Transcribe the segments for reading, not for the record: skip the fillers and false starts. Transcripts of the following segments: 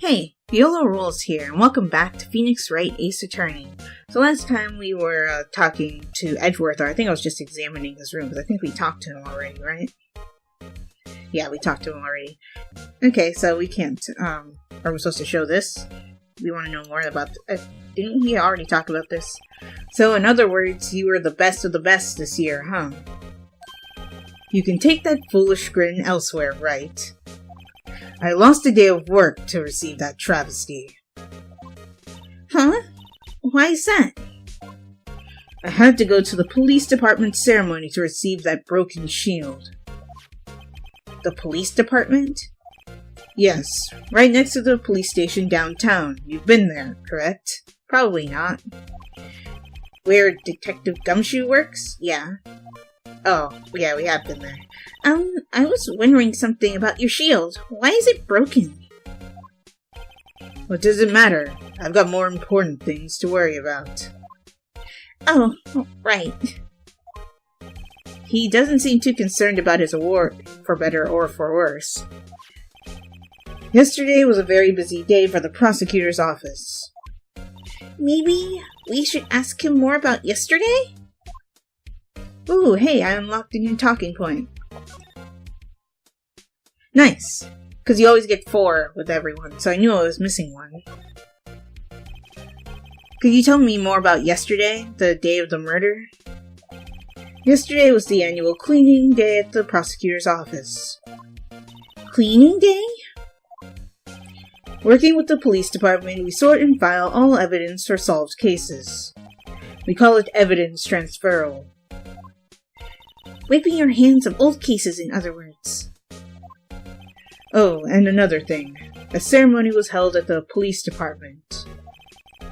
Hey, Viola Rules here, and welcome back to Phoenix Wright Ace Attorney. So last time we were talking to Edgeworth, or I think I was just examining his room, because I think we talked to him already, right? Yeah, we talked to him already. Okay, so we can't, are we supposed to show this? We want to know more about, didn't he already talk about this? So in other words, you were the best of the best this year, huh? You can take that foolish grin elsewhere, Wright. I lost a day of work to receive that travesty. Huh? Why is that? I had to go to the police department ceremony to receive that broken shield. The police department? Yes, right next to the police station downtown. You've been there, correct? Probably not. Where Detective Gumshoe works? Yeah. Oh, yeah, we have been there. I was wondering something about your shield. Why is it broken? What does it matter? I've got more important things to worry about. Oh, right. He doesn't seem too concerned about his award, for better or for worse. Yesterday was a very busy day for the prosecutor's office. Maybe we should ask him more about yesterday? Ooh, hey, I unlocked a new talking point. Nice, because you always get 4 with everyone, so I knew I was missing one. Could you tell me more about yesterday, the day of the murder? Yesterday was the annual cleaning day at the prosecutor's office. Cleaning day? Working with the police department, we sort and file all evidence for solved cases. We call it evidence transferal. Wiping your hands of old cases, in other words. Oh, and another thing. A ceremony was held at the police department.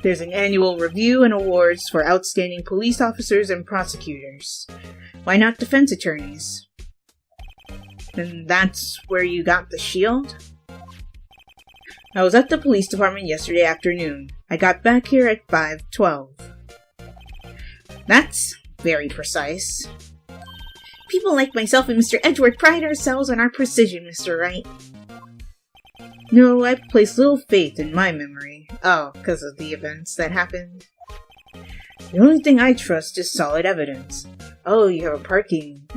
There's an annual review and awards for outstanding police officers and prosecutors. Why not defense attorneys? And that's where you got the shield? I was at the police department yesterday afternoon. I got back here at 5:12. That's very precise. People like myself and Mr. Edgeworth pride ourselves on our precision, Mr. Wright. No, I place little faith in my memory. Oh, because of the events that happened? The only thing I trust is solid evidence. Oh, you have a parking,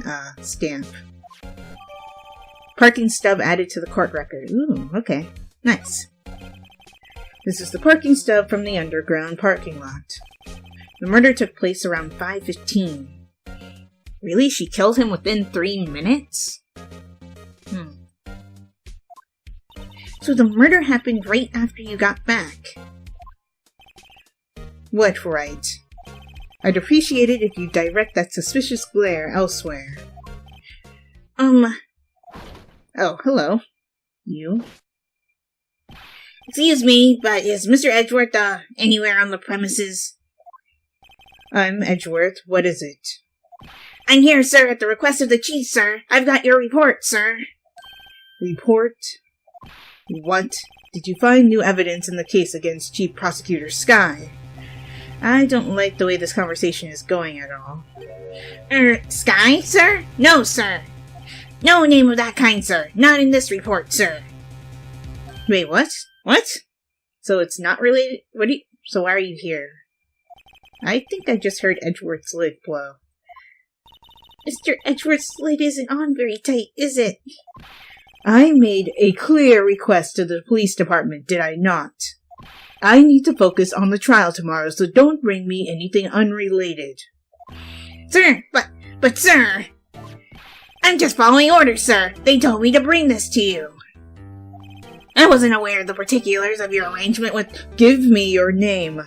stamp. Parking stub added to the court record. Ooh, okay. Nice. This is the parking stub from the underground parking lot. The murder took place around 5:15. Really? She killed him within 3 minutes? So the murder happened right after you got back. What, Wright? I'd appreciate it if you direct that suspicious glare elsewhere. Oh, hello. You? Excuse me, but is Mr. Edgeworth, anywhere on the premises? I'm Edgeworth. What is it? I'm here, sir, at the request of the chief, sir. I've got your report, sir. Report? What? Did you find new evidence in the case against Chief Prosecutor Skye? I don't like the way this conversation is going at all. Skye, sir? No, sir. No name of that kind, sir. Not in this report, sir. Wait, what? What? So it's not related? So why are you here? I think I just heard Edgeworth's lid blow. Mr. Edgeworth's lid isn't on very tight, is it? I made a clear request to the police department, did I not? I need to focus on the trial tomorrow, so don't bring me anything unrelated. Sir, but sir! I'm just following orders, sir. They told me to bring this to you. I wasn't aware of the particulars of your arrangement with— Give me your name.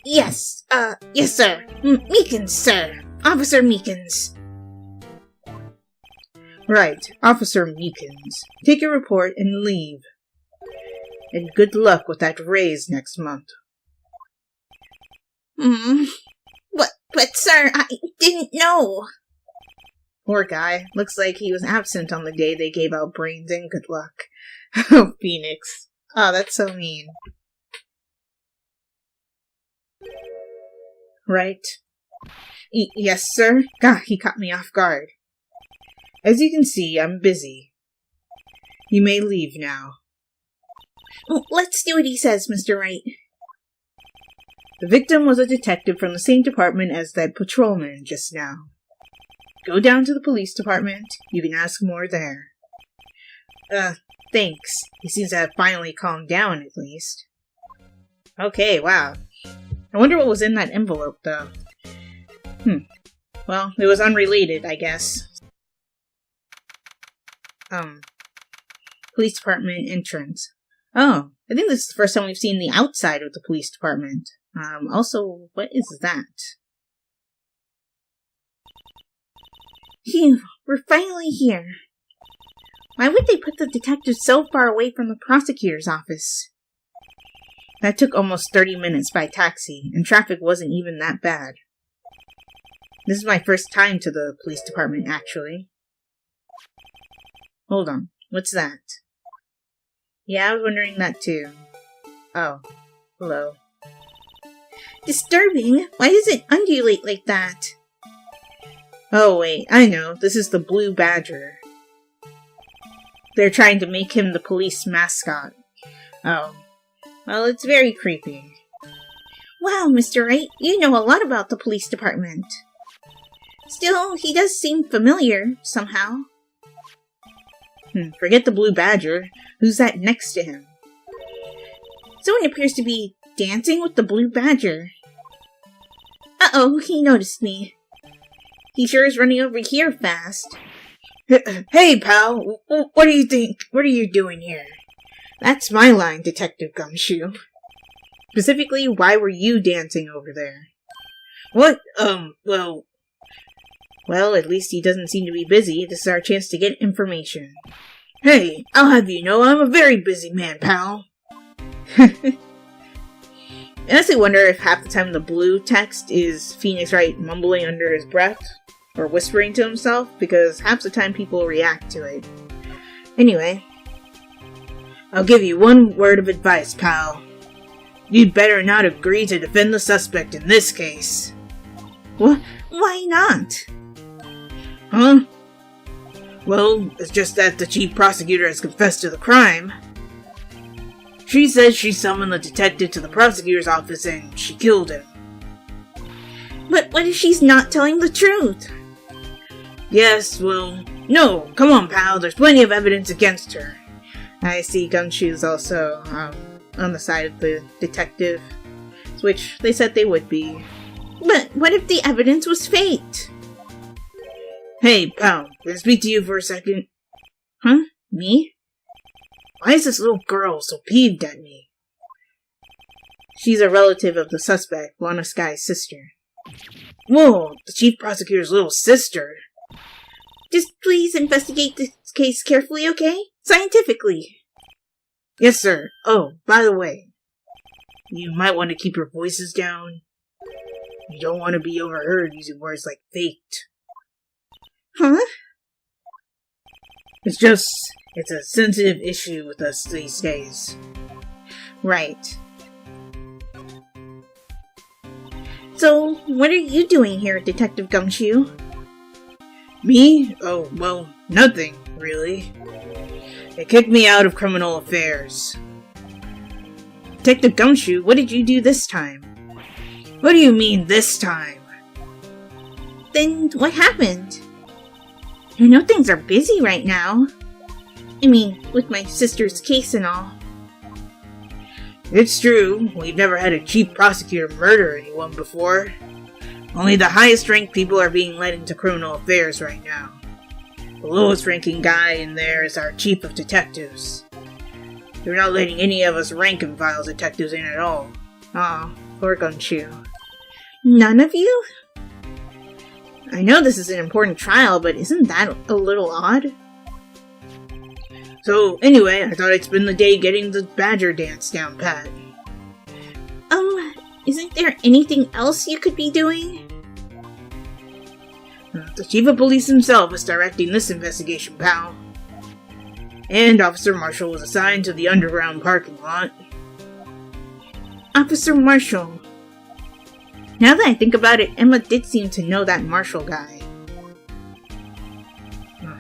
Yes, sir. Meekins, sir. Officer Meekins. Right, Officer Meekins. Take your report and leave. And good luck with that raise next month. But sir, I didn't know. Poor guy. Looks like he was absent on the day they gave out brains and good luck. Oh, Phoenix. Oh, that's so mean. Right. Yes, sir? God, he caught me off guard. As you can see, I'm busy. You may leave now. Let's do what he says, Mr. Wright. The victim was a detective from the same department as that patrolman just now. Go down to the police department. You can ask more there. Thanks. He seems to have finally calmed down, at least. Okay, wow. I wonder what was in that envelope, though. Well, it was unrelated, I guess. Police department entrance. Oh, I think this is the first time we've seen the outside of the police department. Also, what is that? Phew, we're finally here. Why would they put the detectives so far away from the prosecutor's office? That took almost 30 minutes by taxi, and traffic wasn't even that bad. This is my first time to the police department, actually. Hold on, what's that? Yeah, I was wondering that too. Oh, hello. Disturbing? Why does it undulate like that? Oh wait, I know, this is the Blue Badger. They're trying to make him the police mascot. Oh, well, it's very creepy. Wow, Mr. Wright, you know a lot about the police department. Still, he does seem familiar, somehow. Forget the Blue Badger. Who's that next to him? Someone appears to be dancing with the Blue Badger. Uh-oh, he noticed me. He sure is running over here fast. Hey, pal, what do you think? What are you doing here? That's my line, Detective Gumshoe. Specifically, why were you dancing over there? What? Well, at least he doesn't seem to be busy. This is our chance to get information. Hey, I'll have you know I'm a very busy man, pal. I honestly wonder if half the time the blue text is Phoenix Wright mumbling under his breath, or whispering to himself, because half the time people react to it. Anyway, I'll give you one word of advice, pal. You'd better not agree to defend the suspect in this case. What? Why not? Huh? Well, it's just that the chief prosecutor has confessed to the crime. She says she summoned the detective to the prosecutor's office and she killed him. But what if she's not telling the truth? Yes, well, no, come on, pal, there's plenty of evidence against her. I see Gumshoe's also, on the side of the detective, which they said they would be. But what if the evidence was faked? Hey, pal, can I speak to you for a second? Huh? Me? Why is this little girl so peeved at me? She's a relative of the suspect, Lana Sky's sister. Whoa, the chief prosecutor's little sister. Just please investigate this case carefully, okay? Scientifically. Yes, sir. Oh, by the way, you might want to keep your voices down. You don't want to be overheard using words like faked. Huh? It's a sensitive issue with us these days. Right. So, what are you doing here, Detective Gumshoe? Me? Oh, well, nothing, really. They kicked me out of criminal affairs. Detective Gumshoe, what did you do this time? What do you mean, this time? Then, what happened? I know things are busy right now. I mean, with my sister's case and all. It's true, we've never had a chief prosecutor murder anyone before. Only the highest ranked people are being led into criminal affairs right now. The lowest ranking guy in there is our chief of detectives. They're not letting any of us rank and file detectives in at all. Aw, poor Gumshoe. None of you? I know this is an important trial, but isn't that a little odd? So, anyway, I thought I'd spend the day getting the Badger dance down pat. Isn't there anything else you could be doing? The chief of police himself is directing this investigation, pal. And Officer Marshall was assigned to the underground parking lot. Officer Marshall. Now that I think about it, Emma did seem to know that Marshall guy.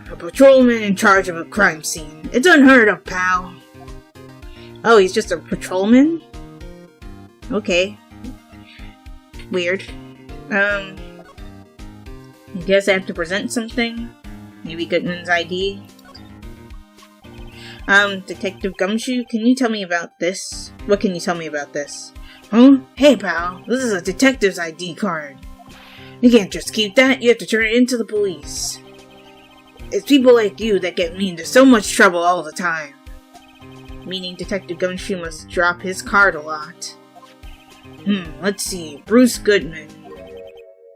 A patrolman in charge of a crime scene. It's unheard of, pal. Oh, he's just a patrolman? Okay. Weird. I guess I have to present something? Maybe Goodman's ID? Detective Gumshoe, can you tell me about this? What can you tell me about this? Huh? Hey, pal, this is a detective's ID card. You can't just keep that, you have to turn it into the police. It's people like you that get me into so much trouble all the time. Meaning Detective Gumshoe must drop his card a lot. Let's see. Bruce Goodman.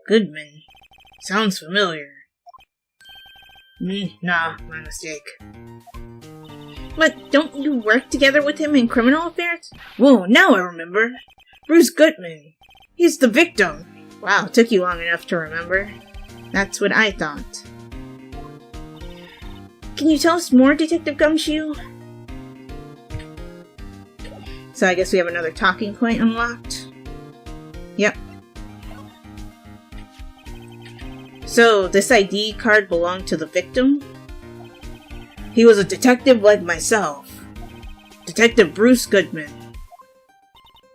Goodman? Sounds familiar. Nah, my mistake. But don't you work together with him in criminal affairs? Whoa, now I remember. Bruce Goodman. He's the victim. Wow, took you long enough to remember. That's what I thought. Can you tell us more, Detective Gumshoe? So I guess we have another talking point unlocked. Yep. So, this ID card belonged to the victim? He was a detective like myself. Detective Bruce Goodman.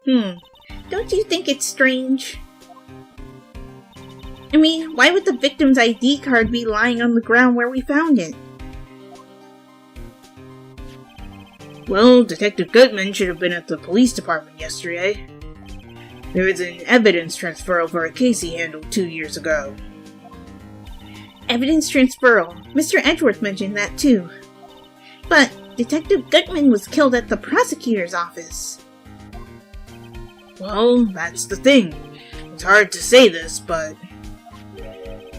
Don't you think it's strange? I mean, why would the victim's ID card be lying on the ground where we found it? Well, Detective Goodman should have been at the police department yesterday. There was an evidence transferal for a case he handled 2 years ago. Evidence transferal. Mr. Edgeworth mentioned that too. But Detective Goodman was killed at the prosecutor's office. Well, that's the thing. It's hard to say this, but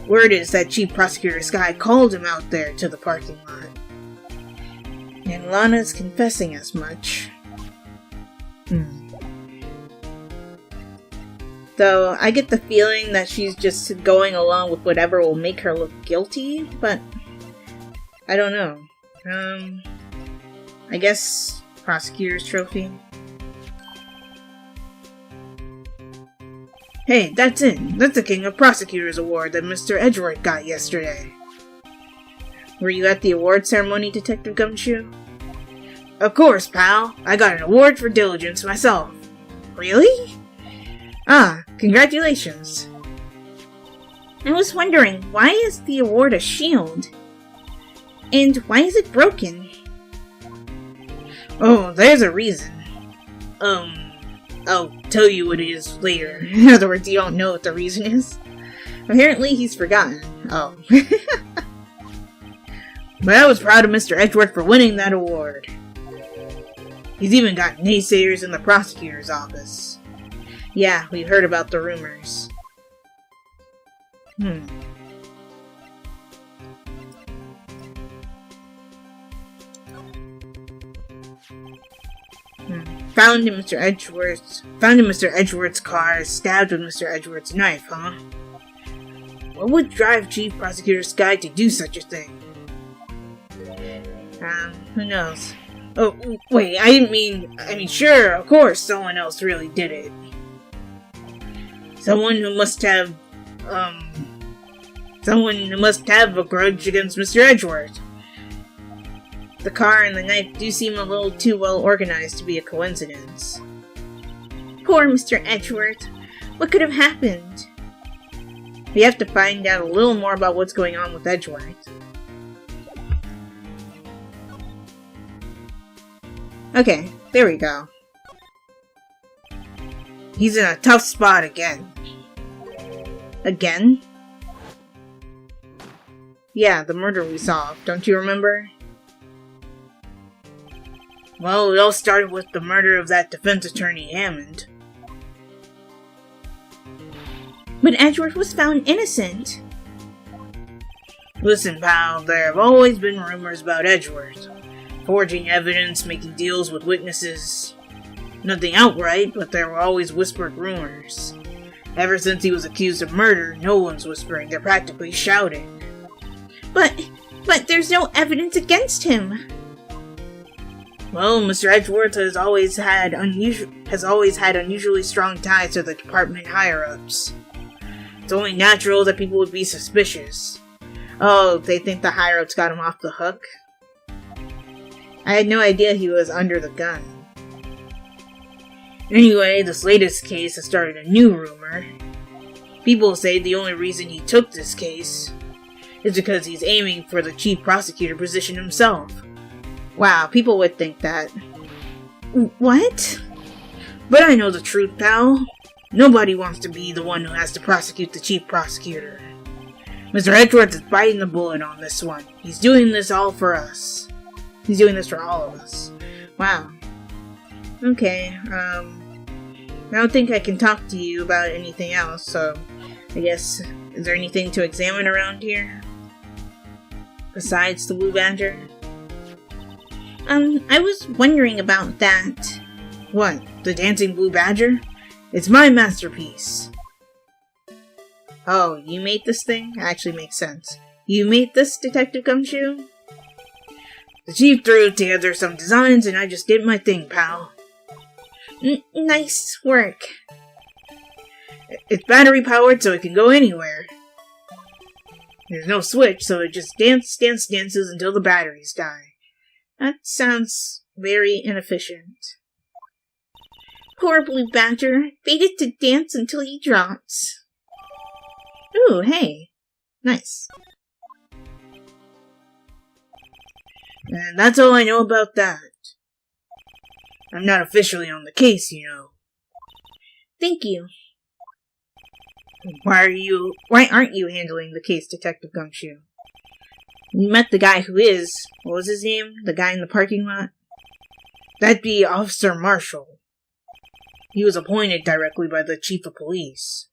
word is that Chief Prosecutor Sky called him out there to the parking lot. And Lana's confessing as much. Though, I get the feeling that she's just going along with whatever will make her look guilty, but I don't know. I guess Prosecutor's Trophy. Hey, that's it. That's the King of Prosecutors Award that Mr. Edgeworth got yesterday. Were you at the award ceremony, Detective Gumshoe? Of course, pal. I got an award for diligence myself. Really? Ah, congratulations. I was wondering, why is the award a shield? And why is it broken? Oh, there's a reason. I'll tell you what it is later. In other words, you don't know what the reason is. Apparently, he's forgotten. Oh. But I was proud of Mr. Edgeworth for winning that award. He's even got naysayers in the prosecutor's office. Yeah, we heard about the rumors. Found in Mr. Edgeworth's car, stabbed with Mr. Edgeworth's knife, huh? What would drive Chief Prosecutor Sky to do such a thing? Who knows? Oh, wait, I mean, sure, of course, someone else really did it. Someone who must have a grudge against Mr. Edgeworth. The car and the knife do seem a little too well organized to be a coincidence. Poor Mr. Edgeworth. What could have happened? We have to find out a little more about what's going on with Edgeworth. Okay, there we go. He's in a tough spot again. Again? Yeah, the murder we solved, don't you remember? Well, it all started with the murder of that defense attorney, Hammond. But Edgeworth was found innocent. Listen, pal, there have always been rumors about Edgeworth. Forging evidence, making deals with witnesses. Nothing outright, but there were always whispered rumors. Ever since he was accused of murder, no one's whispering, they're practically shouting. But there's no evidence against him. Well, Mr. Edgeworth has always had unusually strong ties to the department higher-ups. It's only natural that people would be suspicious. Oh, they think the higher-ups got him off the hook? I had no idea he was under the gun. Anyway, this latest case has started a new rumor. People say the only reason he took this case is because he's aiming for the chief prosecutor position himself. Wow, people would think that. What? But I know the truth, pal. Nobody wants to be the one who has to prosecute the chief prosecutor. Mr. Edgeworth is biting the bullet on this one. He's doing this all for us. He's doing this for all of us. Wow. Okay, I don't think I can talk to you about anything else, so I guess, is there anything to examine around here? Besides the Blue Badger? I was wondering about that. What, the Dancing Blue Badger? It's my masterpiece. Oh, you made this thing? Actually makes sense. You made this, Detective Gumshoe? The chief threw together some designs and I just did my thing, pal. Nice work. It's battery powered so it can go anywhere. There's no switch, so it just dances until the batteries die. That sounds very inefficient. Poor Blue Badger, fated to dance until he drops. Ooh, hey. Nice. And that's all I know about that. I'm not officially on the case, you know. Thank you. Why aren't you handling the case, Detective Gumshoe? You met the guy who is. What was his name? The guy in the parking lot? That'd be Officer Marshall. He was appointed directly by the Chief of Police.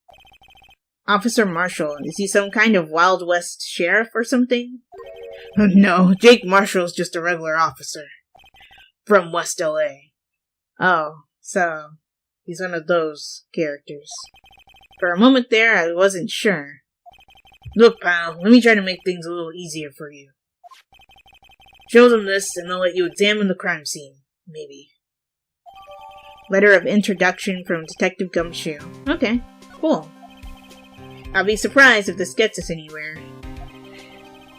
Officer Marshall, is he some kind of Wild West sheriff or something? No, Jake Marshall's just a regular officer. From West LA. Oh, so he's one of those characters. For a moment there, I wasn't sure. Look, pal, let me try to make things a little easier for you. Show them this, and they'll let you examine the crime scene. Maybe. Letter of introduction from Detective Gumshoe. Okay, cool. I'll be surprised if this gets us anywhere.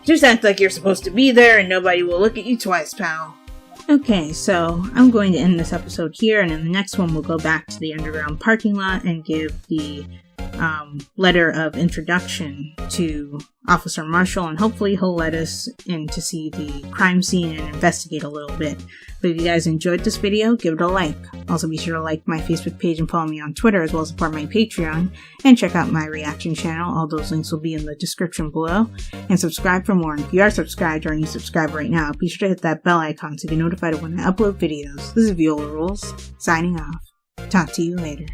Just act like you're supposed to be there, and nobody will look at you twice, pal. Okay, so I'm going to end this episode here, and in the next one we'll go back to the underground parking lot and give the letter of introduction to Officer Marshall, and hopefully he'll let us in to see the crime scene and investigate a little bit. But if you guys enjoyed this video, give it a like. Also be sure to like my Facebook page and follow me on Twitter, as well as support my Patreon, and check out my reaction channel. All those links will be in the description below, and subscribe for more. And if you are subscribed or you subscribe right now, be sure to hit that bell icon to be notified of when I upload videos. This is Viola Rules, signing off. Talk to you later.